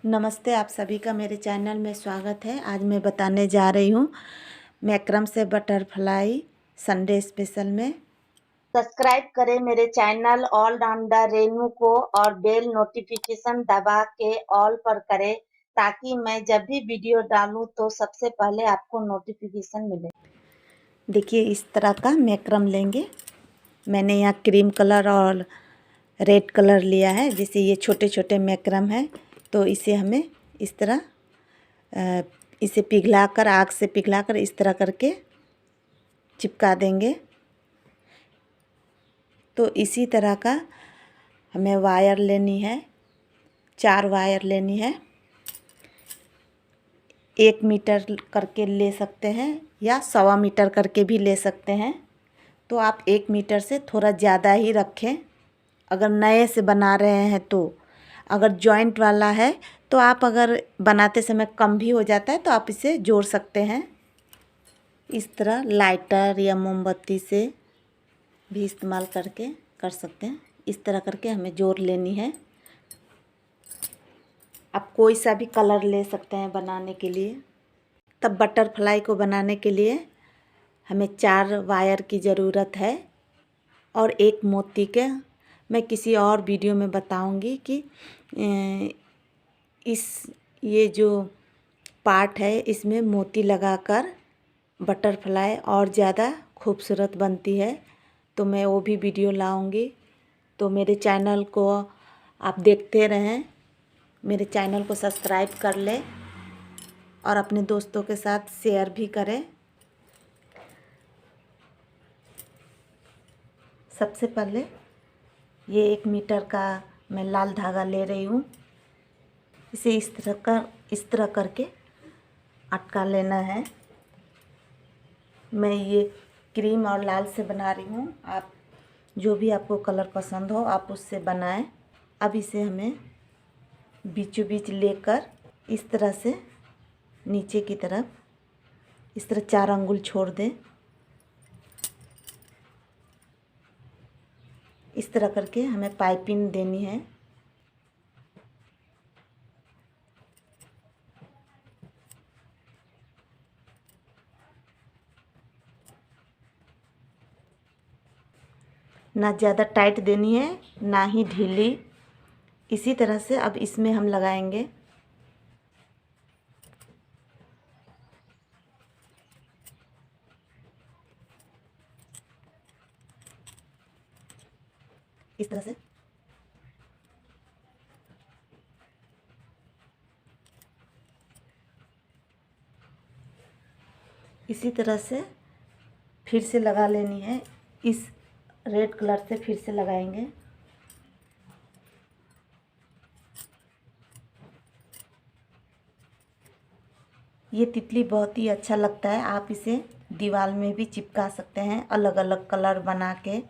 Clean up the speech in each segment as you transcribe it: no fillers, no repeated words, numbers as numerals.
नमस्ते, आप सभी का मेरे चैनल में स्वागत है। आज मैं बताने जा रही हूँ मैक्रम से बटरफ्लाई संडे स्पेशल में। सब्सक्राइब करें मेरे चैनल ऑल राउंडर रेनू को और बेल नोटिफिकेशन दबा के ऑल पर करें ताकि मैं जब भी वीडियो डालूं तो सबसे पहले आपको नोटिफिकेशन मिले। देखिए, इस तरह का मैक्रम लेंगे। मैंने यहाँ क्रीम कलर और रेड कलर लिया है। जैसे ये छोटे छोटे मैक्रम है तो इसे हमें इस तरह इसे पिघलाकर, आग से पिघलाकर इस तरह करके चिपका देंगे। तो इसी तरह का हमें वायर लेनी है, 4 वायर लेनी है। 1 मीटर करके ले सकते हैं या 1.25 मीटर करके भी ले सकते हैं। तो आप 1 मीटर से थोड़ा ज़्यादा ही रखें अगर नए से बना रहे हैं तो। अगर जॉइंट वाला है तो आप अगर बनाते समय कम भी हो जाता है तो आप इसे जोड़ सकते हैं। इस तरह लाइटर या मोमबत्ती से भी इस्तेमाल करके कर सकते हैं। इस तरह करके हमें जोड़ लेनी है। आप कोई सा भी कलर ले सकते हैं बनाने के लिए। तब बटरफ्लाई को बनाने के लिए हमें 4 वायर की ज़रूरत है और 1 मोती के। मैं किसी और वीडियो में बताऊंगी कि इस ये जो पार्ट है इसमें मोती लगाकर बटरफ्लाई और ज़्यादा खूबसूरत बनती है। तो मैं वो भी वीडियो लाऊंगी। तो मेरे चैनल को आप देखते रहें, मेरे चैनल को सब्सक्राइब कर लें और अपने दोस्तों के साथ शेयर भी करें। सबसे पहले ये 1 मीटर का मैं लाल धागा ले रही हूँ। इसे इस तरह करके अटका लेना है। मैं ये क्रीम और लाल से बना रही हूँ। आप जो भी आपको कलर पसंद हो आप उससे बनाएं। अब इसे हमें बीचों बीच लेकर इस तरह से नीचे की तरफ इस तरह 4 अंगुल छोड़ दें। इस तरह करके हमें पाइपिंग देनी है। ना ज़्यादा टाइट देनी है ना ही ढीली। इसी तरह से अब इसमें हम लगाएंगे। इस तरह से इसी तरह से फिर से लगा लेनी है। इस रेड कलर से फिर से लगाएंगे। ये तितली बहुत ही अच्छा लगता है। आप इसे दीवार में भी चिपका सकते हैं अलग अलग कलर बना के।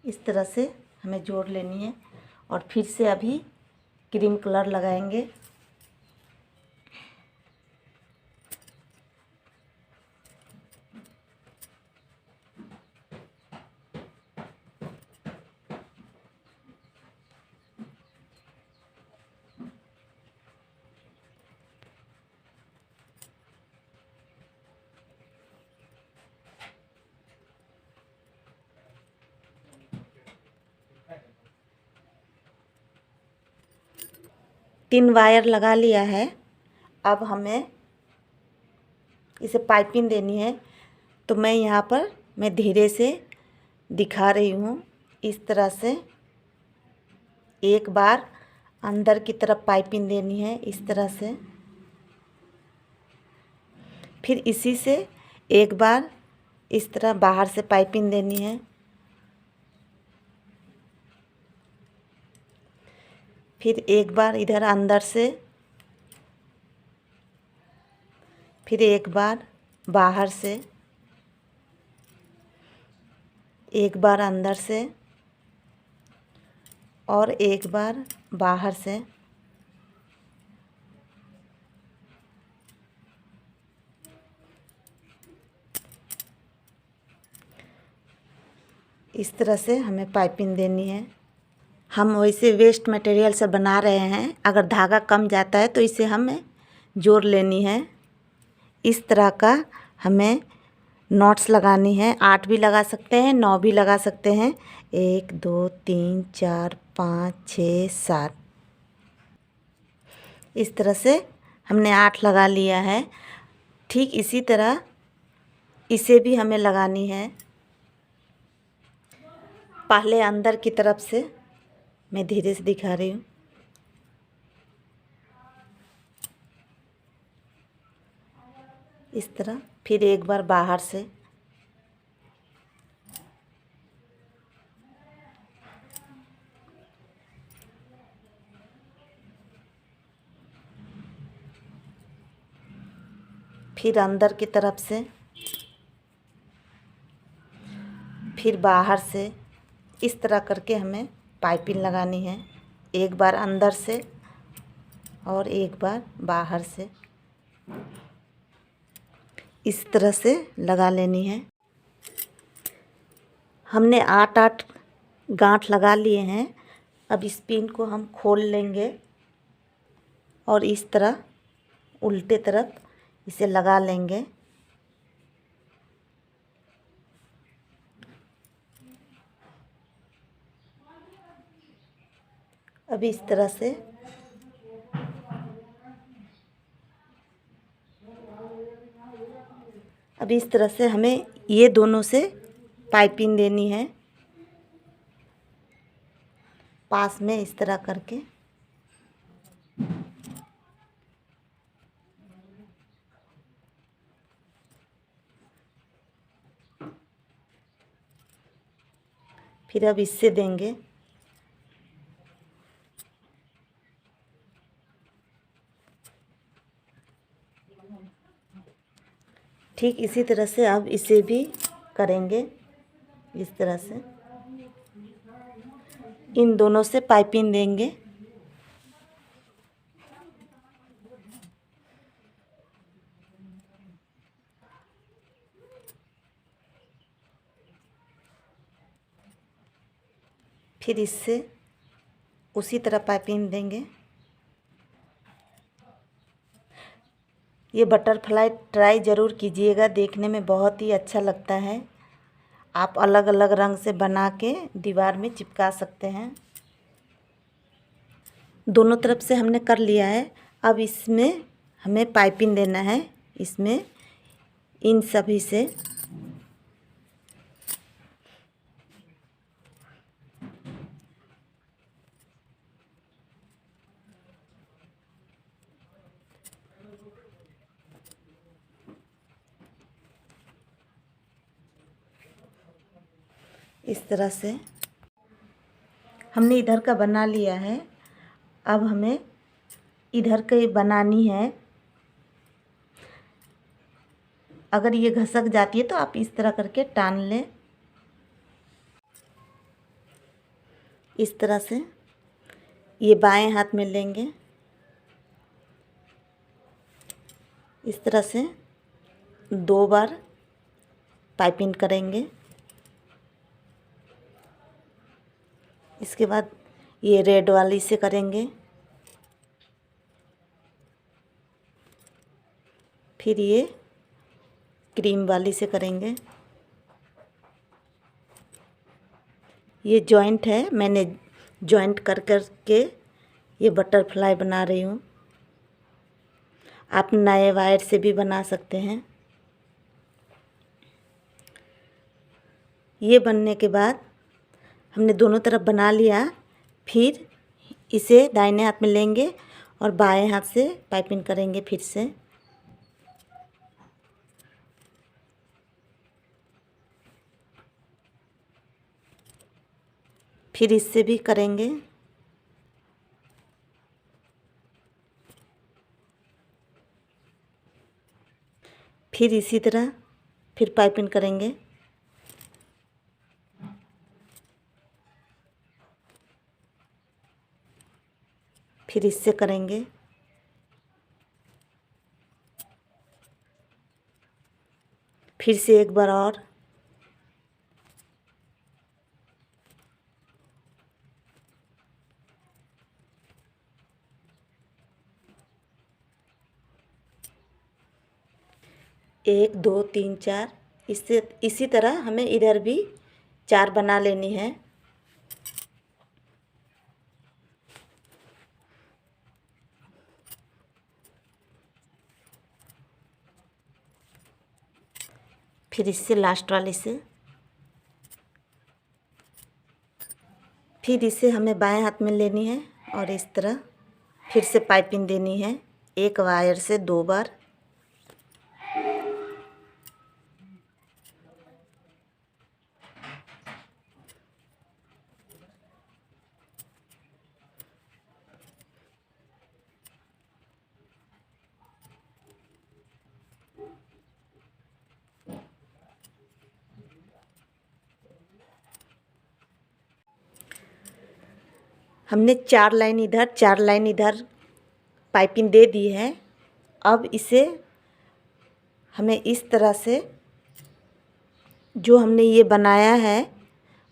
इस तरह से हमें जोड़ लेनी है और फिर से अभी क्रीम कलर लगाएंगे। तीन वायर लगा लिया है। अब हमें इसे पाइपिंग देनी है। तो मैं यहाँ पर धीरे से दिखा रही हूँ। इस तरह से एक बार अंदर की तरफ पाइपिंग देनी है इस तरह से। फिर इसी से एक बार इस तरह बाहर से पाइपिंग देनी है। फिर एक बार इधर अंदर से, फिर एक बार बाहर से। एक बार अंदर से और एक बार बाहर से। इस तरह से हमें पाइपिंग देनी है। हम वैसे वेस्ट मटेरियल से बना रहे हैं, अगर धागा कम जाता है तो इसे हमें जोड़ लेनी है। इस तरह का हमें नॉट्स लगानी है। 8 भी लगा सकते हैं, 9 भी लगा सकते हैं। 1 2 3 4 5 6 7। इस तरह से हमने 8 लगा लिया है। ठीक इसी तरह इसे भी हमें लगानी है। पहले अंदर की तरफ से मैं धीरे से दिखा रही हूँ। इस तरह, फिर एक बार बाहर से। फिर अंदर की तरफ से, फिर बाहर से। इस तरह करके हमें पाइपिंग लगानी है। एक बार अंदर से और एक बार बाहर से। इस तरह से लगा लेनी है। हमने 8 गांठ लगा लिए हैं। अब इस पिन को हम खोल लेंगे और इस तरह उल्टे तरफ इसे लगा लेंगे। अब इस तरह से हमें ये दोनों से पाइपिंग देनी है, पास में इस तरह करके। फिर अब इससे देंगे। ठीक इसी तरह से अब इसे भी करेंगे। इस तरह से इन दोनों से पाइपिंग देंगे। फिर इससे उसी तरह पाइपिंग देंगे। ये बटरफ्लाई ट्राई ज़रूर कीजिएगा, देखने में बहुत ही अच्छा लगता है। आप अलग अलग रंग से बना के दीवार में चिपका सकते हैं। दोनों तरफ से हमने कर लिया है। अब इसमें हमें पाइपिंग देना है, इसमें इन सभी से। इस तरह से हमने इधर का बना लिया है। अब हमें इधर की बनानी है। अगर ये घसक जाती है तो आप इस तरह करके टान लें। इस तरह से ये बाएं हाथ में लेंगे। इस तरह से 2 बार पाइपिंग करेंगे। इसके बाद ये रेड वाली से करेंगे। फिर ये क्रीम वाली से करेंगे। ये जॉइंट है, मैंने जॉइंट कर कर के ये बटरफ्लाई बना रही हूँ। आप नए वायर से भी बना सकते हैं। ये बनने के बाद हमने दोनों तरफ बना लिया। फिर इसे दाहिने हाथ में लेंगे और बाएं हाथ से पाइपिंग करेंगे फिर से। फिर इससे भी करेंगे। फिर इसी तरह फिर पाइपिंग करेंगे। फिर इससे करेंगे। फिर से एक बार और। एक दो तीन चार, इससे इसी तरह हमें इधर भी 4 बना लेनी है। फिर इससे लास्ट वाले से, फिर इसे हमें बाएं हाथ में लेनी है और इस तरह फिर से पाइपिंग देनी है एक वायर से 2 बार। हमने 4 लाइन इधर 4 लाइन इधर पाइपिंग दे दी है। अब इसे हमें इस तरह से जो हमने ये बनाया है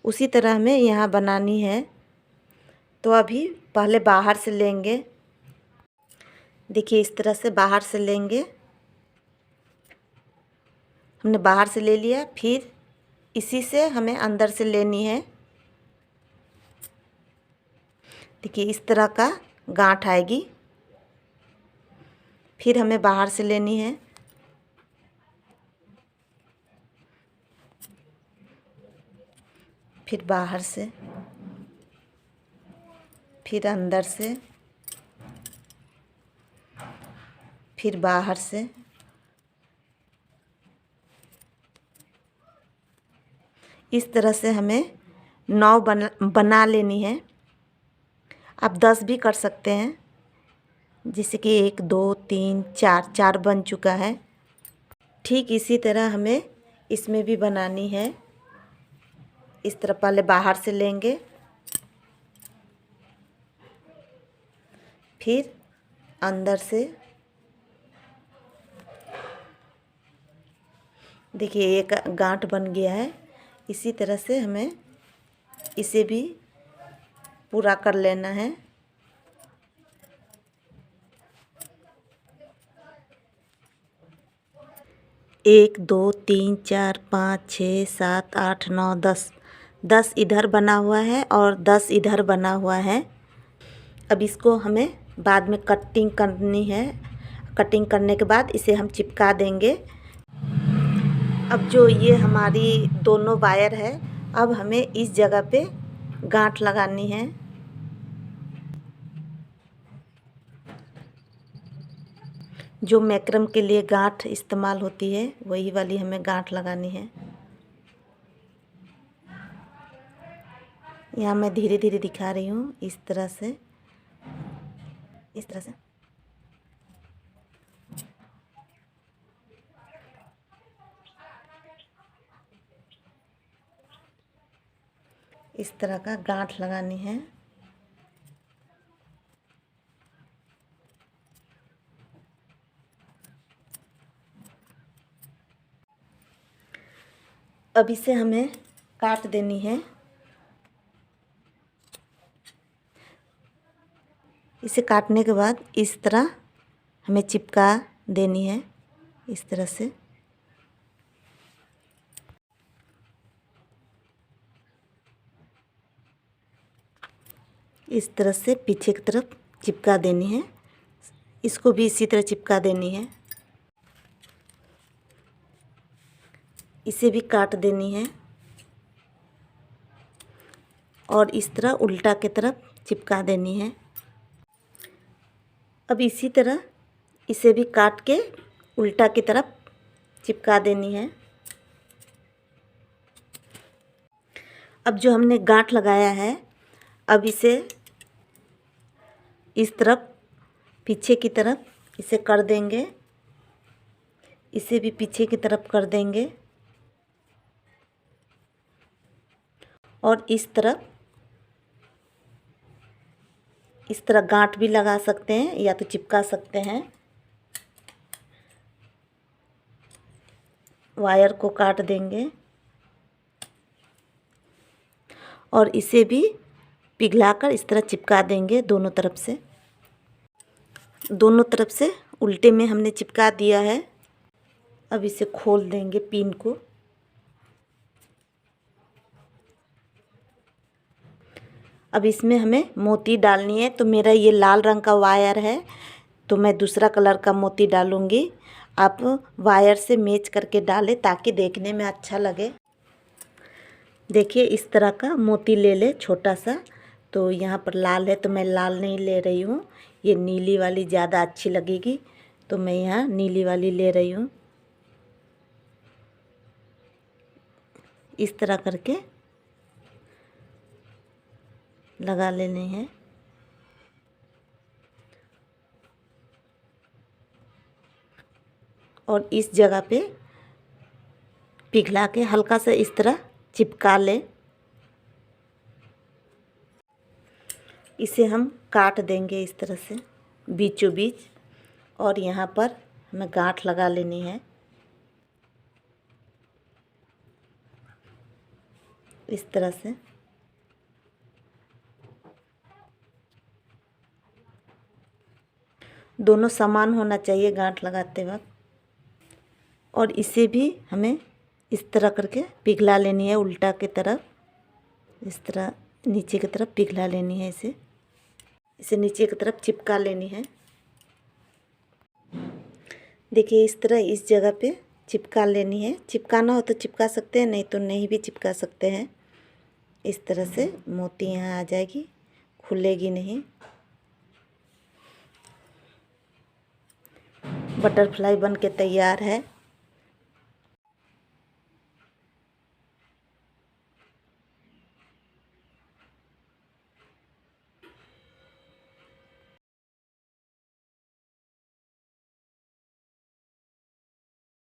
उसी तरह हमें यहाँ बनानी है। तो अभी पहले बाहर से लेंगे। देखिए इस तरह से बाहर से लेंगे। हमने बाहर से ले लिया, फिर इसी से हमें अंदर से लेनी है। देखिए इस तरह का गांठ आएगी। फिर हमें बाहर से लेनी है। फिर बाहर से, फिर अंदर से, फिर बाहर से। इस तरह से हमें 9 बना लेनी है। आप 10 भी कर सकते हैं, जैसे कि 1 2 3 4 4 बन चुका है। ठीक इसी तरह हमें इसमें भी बनानी है। इस तरह पहले बाहर से लेंगे, फिर अंदर से। देखिए एक गांठ बन गया है। इसी तरह से हमें इसे भी पूरा कर लेना है। एक दो तीन चार 5 6 7 8 9 10 10 इधर बना हुआ है और 10 इधर बना हुआ है। अब इसको हमें बाद में कटिंग करनी है। कटिंग करने के बाद इसे हम चिपका देंगे। अब जो ये हमारी दोनों वायर है, अब हमें इस जगह पे गांठ लगानी है। जो मैक्रम के लिए गांठ इस्तेमाल होती है वही वाली हमें गांठ लगानी है। यहाँ मैं धीरे धीरे दिखा रही हूँ। इस तरह से, इस तरह से। इस तरह का गांठ लगानी है। अब इसे हमें काट देनी है। इसे काटने के बाद इस तरह हमें चिपका देनी है, इस तरह से। इस तरह से पीछे की तरफ चिपका देनी है। इसको भी इसी तरह चिपका देनी है। इसे भी काट देनी है और इस तरह उल्टा की तरफ चिपका देनी है। अब इसी तरह इसे भी काट के उल्टा की तरफ चिपका देनी है। अब जो हमने गांठ लगाया है, अब इसे इस तरफ पीछे की तरफ इसे कर देंगे। इसे भी पीछे की तरफ कर देंगे और इस तरफ इस तरह गांठ भी लगा सकते हैं या तो चिपका सकते हैं। वायर को काट देंगे और इसे भी पिघलाकर इस तरह चिपका देंगे दोनों तरफ से। दोनों तरफ से उल्टे में हमने चिपका दिया है। अब इसे खोल देंगे पिन को। अब इसमें हमें मोती डालनी है। तो मेरा ये लाल रंग का वायर है तो मैं दूसरा कलर का मोती डालूँगी। आप वायर से मैच करके डालें ताकि देखने में अच्छा लगे। देखिए इस तरह का मोती ले ले छोटा सा। तो यहाँ पर लाल है तो मैं लाल नहीं ले रही हूँ, ये नीली वाली ज़्यादा अच्छी लगेगी तो मैं यहाँ नीली वाली ले रही हूँ। इस तरह करके लगा लेने हैं। और इस जगह पे पिघला के हल्का सा इस तरह चिपका ले। इसे हम काट देंगे इस तरह से बीचों बीच और यहाँ पर हमें गांठ लगा लेनी है इस तरह से। दोनों समान होना चाहिए गांठ लगाते वक्त। और इसे भी हमें इस तरह करके पिघला लेनी है उल्टा की तरफ। इस तरह नीचे की तरफ पिघला लेनी है इसे नीचे की तरफ चिपका लेनी है। देखिए इस तरह इस जगह पे चिपका लेनी है। चिपकाना हो तो चिपका सकते हैं, नहीं तो नहीं भी चिपका सकते हैं। इस तरह से मोती यहाँ आ जाएगी, खुलेगी नहीं। बटरफ्लाई बन के तैयार है।